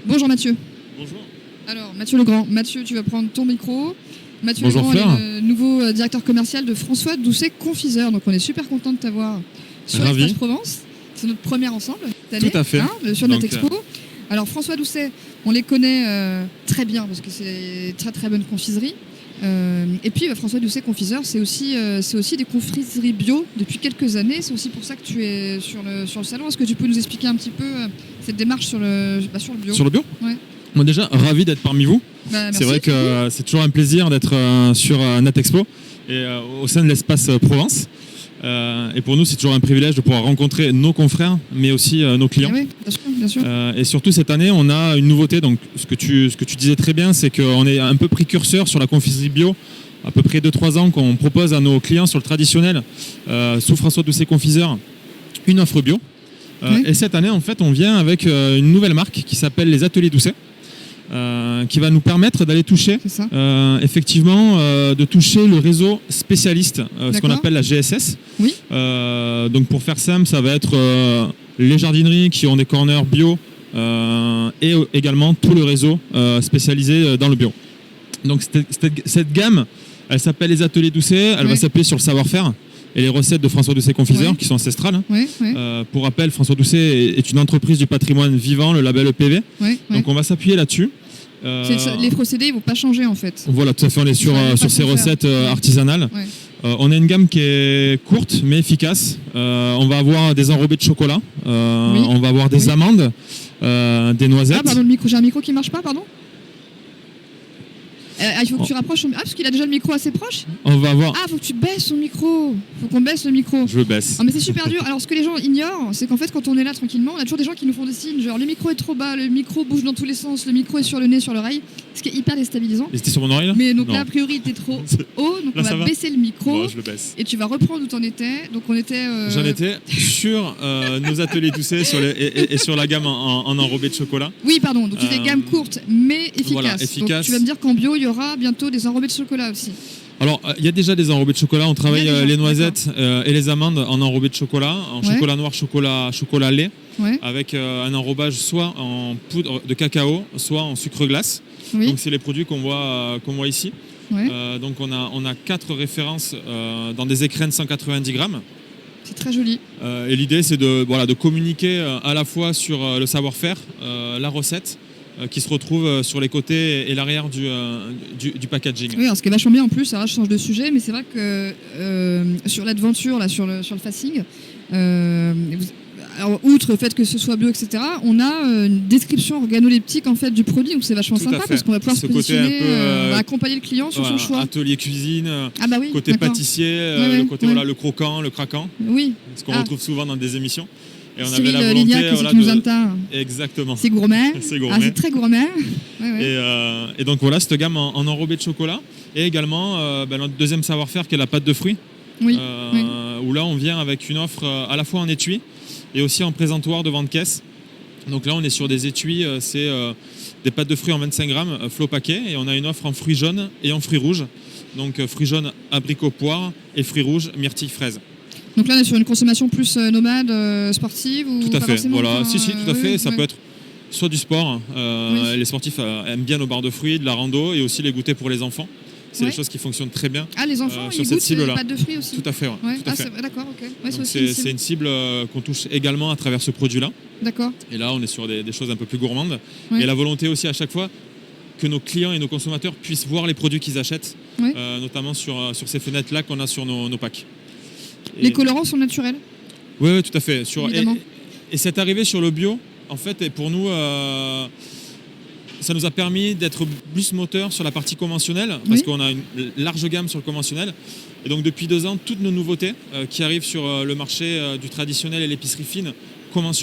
Bonjour Mathieu. Bonjour. Alors Mathieu Legrand. Mathieu, tu vas prendre ton micro. Mathieu Bonjour Legrand Fleur. est le nouveau directeur commercial de François Doucet Confiseur. Donc on est super content de t'avoir sur Ravi. l'Espace Provence. C'est notre première ensemble cette année, Tout à fait. sur notre Donc, expo. Alors François Doucet, on les connaît très bien parce que c'est très très bonne confiserie. Et puis François Doucet Confiseur, c'est aussi des confiseries bio depuis quelques années. C'est aussi pour ça que tu es sur le salon. Est-ce que tu peux nous expliquer un petit peu cette démarche sur le bio? Sur le bio. Ouais. Moi déjà, ravi d'être parmi vous. Merci, c'est vrai que c'est toujours un plaisir d'être sur Natexpo et au sein de l'espace Provence. Et pour nous, c'est toujours un privilège de pouvoir rencontrer nos confrères, mais aussi nos clients. Oui, bien sûr. Et surtout cette année, on a une nouveauté. Donc, ce que tu disais très bien, c'est qu'on est un peu précurseur sur la confiserie bio. À peu près 2-3 ans qu'on propose à nos clients sur le traditionnel, sous François Doucet Confiseur, une offre bio. Oui. Et cette année, en fait, on vient avec une nouvelle marque qui s'appelle les Ateliers Doucet. Qui va nous permettre d'aller toucher, effectivement, de toucher le réseau spécialiste, ce qu'on appelle la GSS. Oui. Donc pour faire simple, ça va être les jardineries qui ont des corners bio et également tout le réseau spécialisé dans le bio. Donc cette gamme, elle s'appelle les Ateliers Doucet, elle va s'appuyer sur le savoir-faire et les recettes de François Doucet Confiseur qui sont ancestrales. Pour rappel, François Doucet est une entreprise du patrimoine vivant, le label EPV. Donc on va s'appuyer là-dessus. Les procédés ils ne vont pas changer en fait. Voilà, tout à fait, on est sur ces recettes artisanales. On a une gamme qui est courte mais efficace. On va avoir des enrobés de chocolat, on va avoir des amandes, des noisettes. Ah pardon, j'ai un micro qui ne marche pas, pardon. Il faut que tu rapproches. Parce qu'il a déjà le micro assez proche. On va avoir. Faut que tu baisses son micro. Faut qu'on baisse le micro. Je le baisse. Mais c'est super dur. Alors ce que les gens ignorent, c'est qu'en fait quand on est là tranquillement, on a toujours des gens qui nous font des signes, genre le micro est trop bas, le micro bouge dans tous les sens, le micro est sur le nez, sur l'oreille, ce qui est hyper déstabilisant. Et c'était sur mon oreille là? Mais donc là a priori il était trop haut, donc là, on va baisser le micro. Bon, je le baisse. Et tu vas reprendre où t'en étais. Donc on était. J'en étais sur nos Ateliers Doucet et sur la gamme en enrobé de chocolat. Oui, pardon. Donc tu fais gamme courte mais efficace. Voilà, efficace. Donc tu vas me dire qu'en bio il y aura bientôt des enrobés de chocolat aussi. Alors, il y a déjà des enrobés de chocolat. On travaille les noisettes et les amandes en enrobé de chocolat, en chocolat noir, chocolat lait, avec un enrobage soit en poudre de cacao, soit en sucre glace. Donc, c'est les produits qu'on voit ici. Donc, on a 4 références dans des écrins de 190 grammes. C'est très joli. Et l'idée, c'est de communiquer à la fois sur le savoir-faire, la recette, qui se retrouve sur les côtés et l'arrière du packaging. Oui, alors ce qui est vachement bien en plus, alors je change de sujet, mais c'est vrai que sur l'aventure, là, sur le facing, alors, outre le fait que ce soit bio, etc., on a une description organoleptique en fait du produit, donc c'est vachement sympa parce qu'on va pouvoir se positionner, on va accompagner le client sur son choix. Atelier cuisine, Oui, côté pâtissier, le côté le croquant, le craquant, ce qu'on retrouve souvent dans des émissions. Et on avait la volonté, exactement. C'est gourmet. C'est très gourmet. Et donc voilà, cette gamme en enrobé de chocolat. Et également notre deuxième savoir-faire qui est la pâte de fruits. Où là on vient avec une offre à la fois en étui et aussi en présentoir devant de caisse. Donc là on est sur des étuis, c'est des pâtes de fruits en 25 grammes, flot paquet. Et on a une offre en fruits jaunes et en fruits rouges. Donc fruits jaunes, abricot, poire et fruits rouges, myrtille, fraise. Donc là, on est sur une consommation plus nomade, sportive ou tout à fait. Voilà, tout à fait. Ça peut être soit du sport. Les sportifs aiment bien nos barres de fruits, de la rando et aussi les goûters pour les enfants. C'est des choses qui fonctionnent très bien. Les enfants, sur ils cette cible-là. Les pâtes de fruits aussi. Tout à fait. D'accord, ok. C'est une cible qu'on touche également à travers ce produit-là. D'accord. Et là, on est sur des choses un peu plus gourmandes. Et la volonté aussi à chaque fois que nos clients et nos consommateurs puissent voir les produits qu'ils achètent, notamment sur ces fenêtres-là qu'on a sur nos packs. Les colorants sont naturels. Oui, tout à fait. Et cette arrivée sur le bio, en fait, pour nous, ça nous a permis d'être plus moteur sur la partie conventionnelle, parce qu'on a une large gamme sur le conventionnel. Et donc, depuis 2 ans, toutes nos nouveautés qui arrivent sur le marché du traditionnel et l'épicerie fine conventionnelle